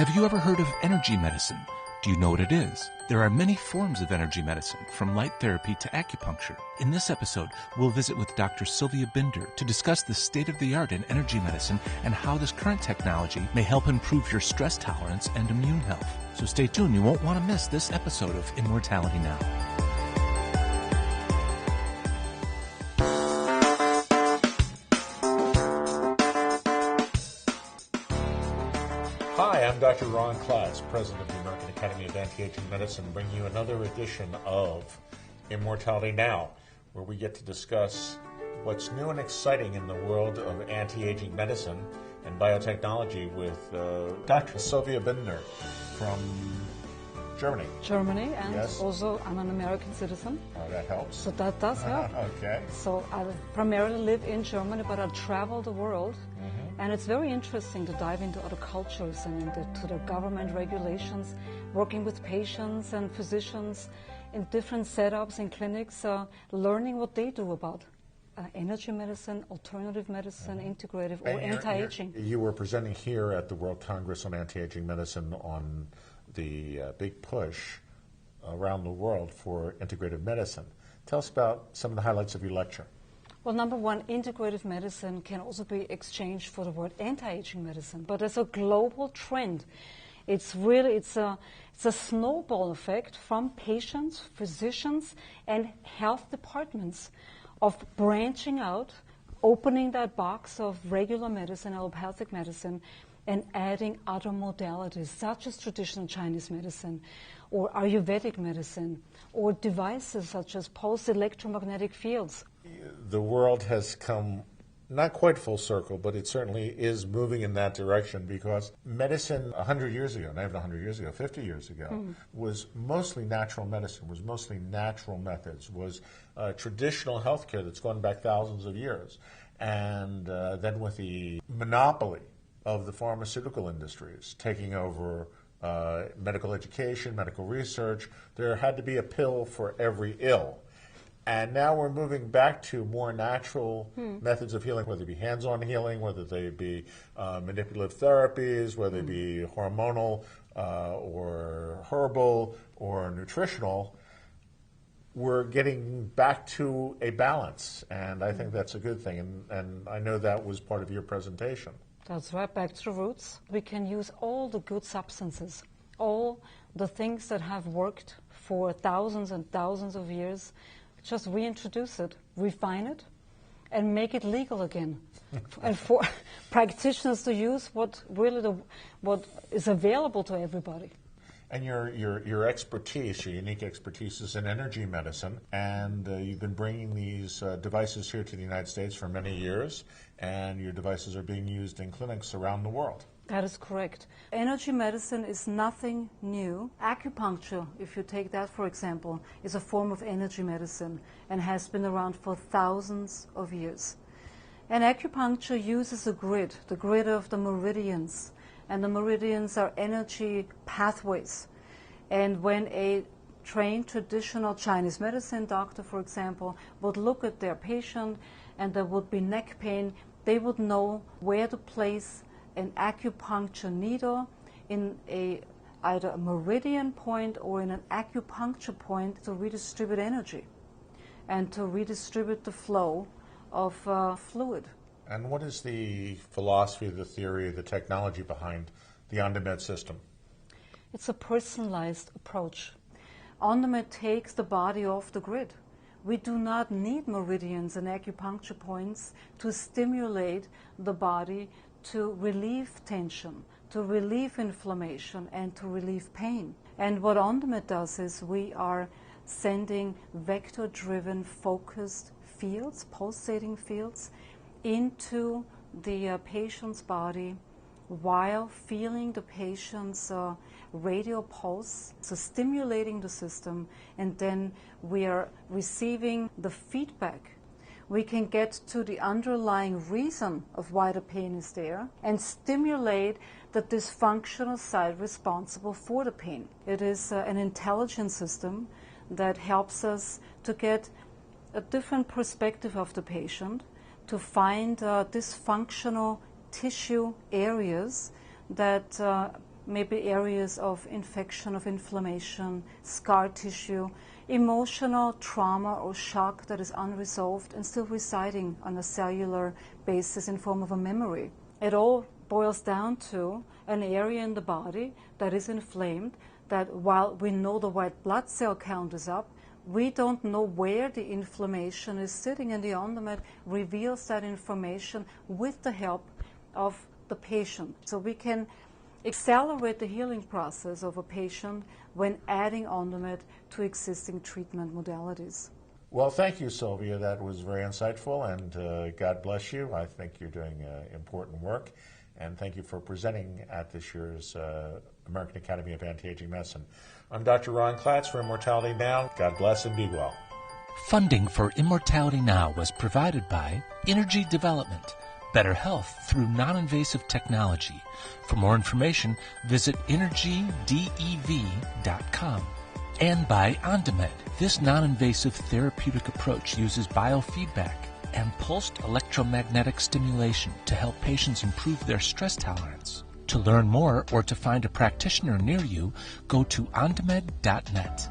Have you ever heard of energy medicine? Do you know what it is? There are many forms of energy medicine, from light therapy to acupuncture. In this episode, we'll visit with Dr. Silvia Binder to discuss the state-of-the-art in energy medicine and how this current technology may help improve your stress tolerance and immune health. So stay tuned, you won't want to miss this episode of Immortality Now. Hi, I'm Dr. Ron Klatz, President of the American Academy of Anti-Aging Medicine, bringing you another edition of Immortality Now, where we get to discuss what's new and exciting in the world of anti-aging medicine and biotechnology with Dr. Silvia Binder from Germany. Germany, and yes. Also I'm an American citizen. Oh, that helps. So that does help. Okay. So I primarily live in Germany, but I travel the world. And it's very interesting to dive into other cultures and into the government regulations, working with patients and physicians in different setups in clinics, learning what they do about energy medicine, alternative medicine, integrative, or anti-aging. You were presenting here at the World Congress on Anti-Aging Medicine on the big push around the world for integrative medicine. Tell us about some of the highlights of your lecture. Well, number one, integrative medicine can also be exchanged for the word anti-aging medicine, but it's a global trend. It's a snowball effect from patients, physicians, and health departments of branching out, opening that box of regular medicine, allopathic medicine, and adding other modalities, such as traditional Chinese medicine, or Ayurvedic medicine, or devices such as pulsed electromagnetic fields. The world has come not quite full circle, but it certainly is moving in that direction, because medicine 100 years ago, not even 100 years ago, 50 years ago, was mostly natural medicine, was mostly natural methods, was traditional healthcare that's gone back thousands of years. And then with the monopoly of the pharmaceutical industries taking over medical education, medical research, there had to be a pill for every ill. And now we're moving back to more natural methods of healing, whether it be hands-on healing, whether they be manipulative therapies, whether they be hormonal or herbal or nutritional. We're getting back to a balance, and I think that's a good thing. And I know that was part of your presentation. That's right, back to the roots. We can use all the good substances, all the things that have worked for thousands and thousands of years, just reintroduce it, refine it, and make it legal again. And for practitioners to use what is available to everybody. And your expertise, your unique expertise, is in energy medicine, and you've been bringing these devices here to the United States for many years, and your devices are being used in clinics around the world. That is correct. Energy medicine is nothing new. Acupuncture, if you take that for example, is a form of energy medicine and has been around for thousands of years. And acupuncture uses a grid, the grid of the meridians. And the meridians are energy pathways. And when a trained traditional Chinese medicine doctor, for example, would look at their patient and there would be neck pain, they would know where to place an acupuncture needle in either a meridian point or in an acupuncture point to redistribute energy and to redistribute the flow of fluid. And what is the philosophy, the theory, the technology behind the OnDemand system? It's a personalized approach. OnDemand takes the body off the grid. We do not need meridians and acupuncture points to stimulate the body to relieve tension, to relieve inflammation, and to relieve pain. And what OnDemand does is we are sending vector-driven focused fields, pulsating fields, into the patient's body while feeling the patient's radial pulse, so stimulating the system, and then we are receiving the feedback. We can get to the underlying reason of why the pain is there and stimulate the dysfunctional side responsible for the pain. It is an intelligent system that helps us to get a different perspective of the patient, to find dysfunctional tissue areas that maybe areas of infection, of inflammation, scar tissue, emotional trauma or shock that is unresolved and still residing on a cellular basis in form of a memory. It all boils down to an area in the body that is inflamed, that while we know the white blood cell count is up, we don't know where the inflammation is sitting, and the OnDemand reveals that information with the help of the patient. So we can accelerate the healing process of a patient when adding OnDemand to existing treatment modalities. Well, thank you, Silvia. That was very insightful, and God bless you. I think you're doing important work, and thank you for presenting at this year's American Academy of Anti-Aging Medicine. I'm Dr. Ron Klatz for Immortality Now. God bless and be well. Funding for Immortality Now was provided by Energy Development, better health through non-invasive technology. For more information, visit energydev.com. And by OnDemand. This non-invasive therapeutic approach uses biofeedback and pulsed electromagnetic stimulation to help patients improve their stress tolerance. To learn more or to find a practitioner near you, go to ondemand.net.